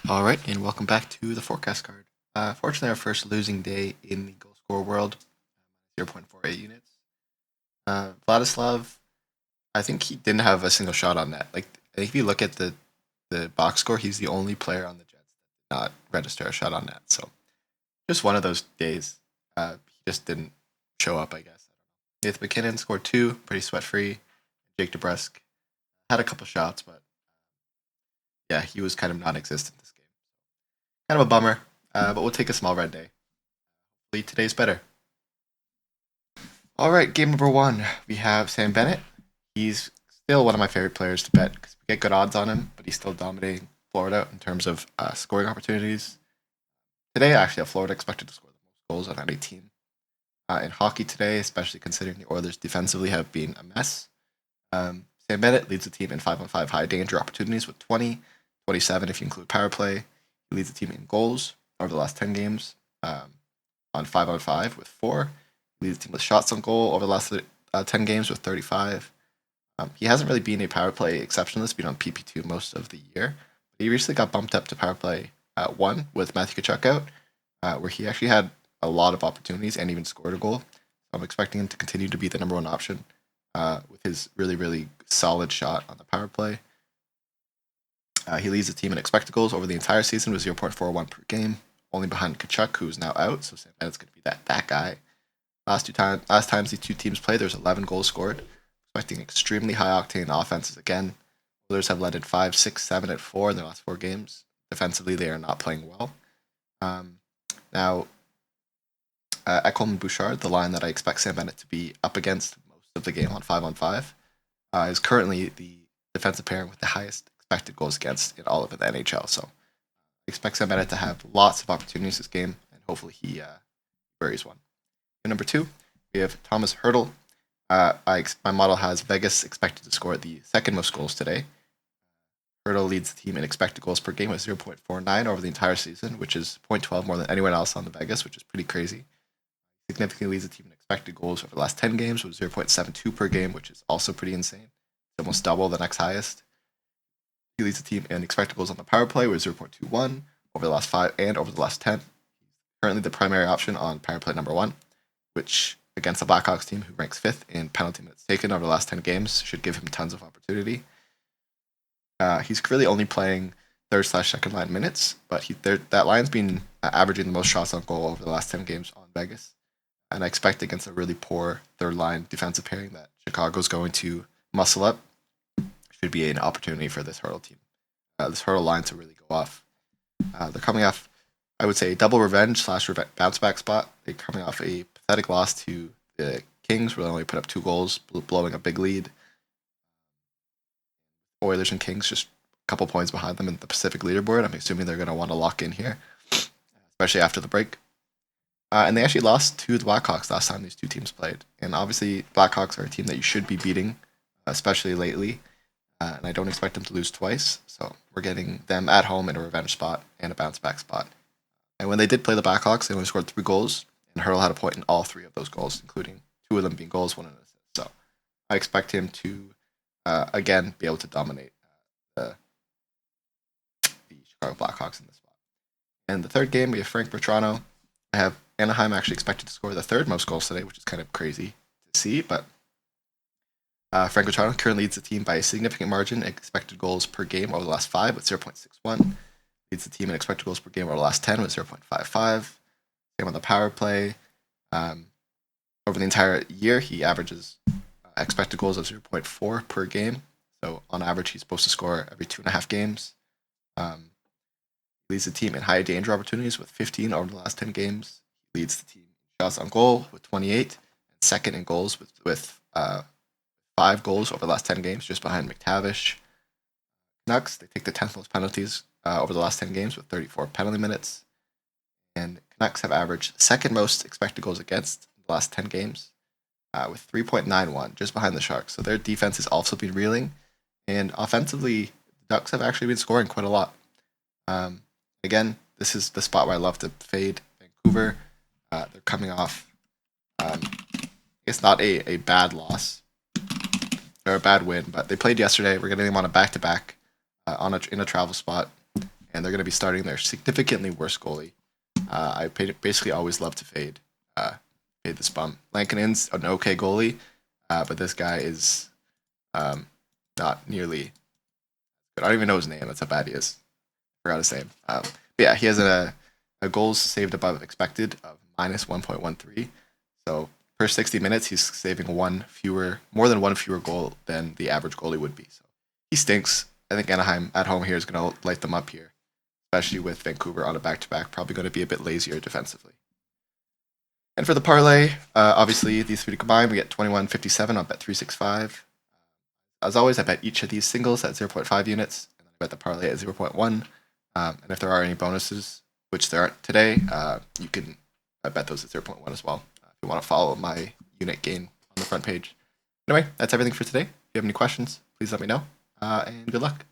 All right, and welcome back to the forecast card. Fortunately, our first losing day in the goal scorer world, 0.48 units. Vladislav, I think he didn't have a single shot on net. Like, I think if you look at the box score, he's the only player on the Jets that did not register a shot on net. So, just one of those days. He just didn't show up, I guess. Nathan McKinnon scored two, pretty sweat free. Jake DeBrusk had a couple shots, but yeah, he was kind of non-existent this game. Kind of a bummer, but we'll take a small red day. Hopefully today's better. All right, game number one. We have Sam Bennett. He's still one of my favorite players to bet because we get good odds on him, but he's still dominating Florida in terms of scoring opportunities. Today, I actually have Florida expected to score the most goals on any team. In hockey today, especially considering the Oilers defensively have been a mess, Sam Bennett leads the team in 5-on-5 high danger opportunities with 20, 27 if you include power play. He leads the team in goals over the last 10 games on 5-on-5 with 4. He leads the team with shots on goal over the last 10 games with 35. He hasn't really been a power play exceptionalist, been on PP2 most of the year. He recently got bumped up to power play 1 with Matthew Tkachuk out, where he actually had a lot of opportunities and even scored a goal. So I'm expecting him to continue to be the number one option with his really, really solid shot on the power play. He leads the team in expected goals over the entire season with 0.41 per game, only behind Tkachuk, who's now out. So Sam Bennett's going to be that guy. Last times these two teams played, there's 11 goals scored. Expecting extremely high octane offenses again. Oilers have led in 5, 6, 7, and 4 in their last 4 games. Defensively, they are not playing well. Now, at Coleman Bouchard, the line that I expect Sam Bennett to be up against most of the game on 5-on-5, is currently the defensive pairing with the highest expected goals against in all of the NHL. So I expect Sam Bennett to have lots of opportunities this game, and hopefully he buries one. And number 2, we have Thomas Hertl. My model has Vegas expected to score the second most goals today. Hertl leads the team in expected goals per game with 0.49 over the entire season, which is 0.12 more than anyone else on the Vegas, which is pretty crazy. Significantly leads the team in expected goals over the last 10 games with 0.72 per game, which is also pretty insane. It's almost double the next highest. He leads the team in expected goals on the power play with 0.21 over the last 5 and over the last 10. He's currently the primary option on power play number 1, which against the Blackhawks team, who ranks 5th in penalty minutes taken over the last 10 games, should give him tons of opportunity. He's really only playing third/second line minutes, but that line's been averaging the most shots on goal over the last 10 games on Vegas. And I expect against a really poor third line defensive pairing that Chicago's going to muscle up. Should be an opportunity for this Hertl team. This Hertl line to really go off. They're coming off, I would say, a double revenge / bounce back spot. They're coming off a pathetic loss to the Kings, where they only put up 2 goals, blowing a big lead. Oilers and Kings just a couple points behind them in the Pacific leaderboard. I'm assuming they're going to want to lock in here, especially after the break. And they actually lost to the Blackhawks last time these two teams played. And obviously, Blackhawks are a team that you should be beating, especially lately. And I don't expect them to lose twice. So we're getting them at home in a revenge spot and a bounce back spot. And when they did play the Blackhawks, they only scored 3 goals. And Hertl had a point in all 3 of those goals, including 2 of them being goals, 1 an assist. So I expect him to, again, be able to dominate the Chicago Blackhawks in this spot. And the third game, we have Frank Bertrano. I have Anaheim actually expected to score the 3rd most goals today, which is kind of crazy to see. But Frank Bertrano currently leads the team by a significant margin in expected goals per game over the last 5 with 0.61. Leads the team in expected goals per game over the last 10 with 0.55. Same on the power play. Over the entire year, he averages expected goals of 0.4 per game. So on average, he's supposed to score every 2.5 games. Leads the team in high danger opportunities with 15 over the last 10 games. He leads the team in shots on goal with 28, and second in goals with 5 goals over the last 10 games, just behind McTavish. Canucks, they take the 10th most penalties over the last 10 games with 34 penalty minutes. And Canucks have averaged second most expected goals against the last 10 games with 3.91, just behind the Sharks. So their defense has also been reeling. And offensively, the Ducks have actually been scoring quite a lot. Again, this is the spot where I love to fade Vancouver. They're coming off, it's not a bad loss or a bad win, but they played yesterday. We're getting them on a back-to-back in a travel spot. and they're going to be starting their significantly worse goalie. Basically always love to fade this bum. Lankinen's an okay goalie, but this guy is not nearly good. I don't even know his name. That's how bad he is. Forgot his name. But yeah, he has a goals saved above expected of minus 1.13. So per 60 minutes, he's saving more than one fewer goal than the average goalie would be. So he stinks. I think Anaheim at home here is going to light them up here, especially with Vancouver on a back-to-back. Probably going to be a bit lazier defensively. And for the parlay, obviously these three combined, we get 21.57 on Bet365. As always, I bet each of these singles at 0.5 units, and then I bet the parlay at 0.1. And if there are any bonuses, which there aren't today, you can bet those at 0.1 as well. If you want to follow my unit gain on the front page. Anyway, that's everything for today. If you have any questions, please let me know, and good luck.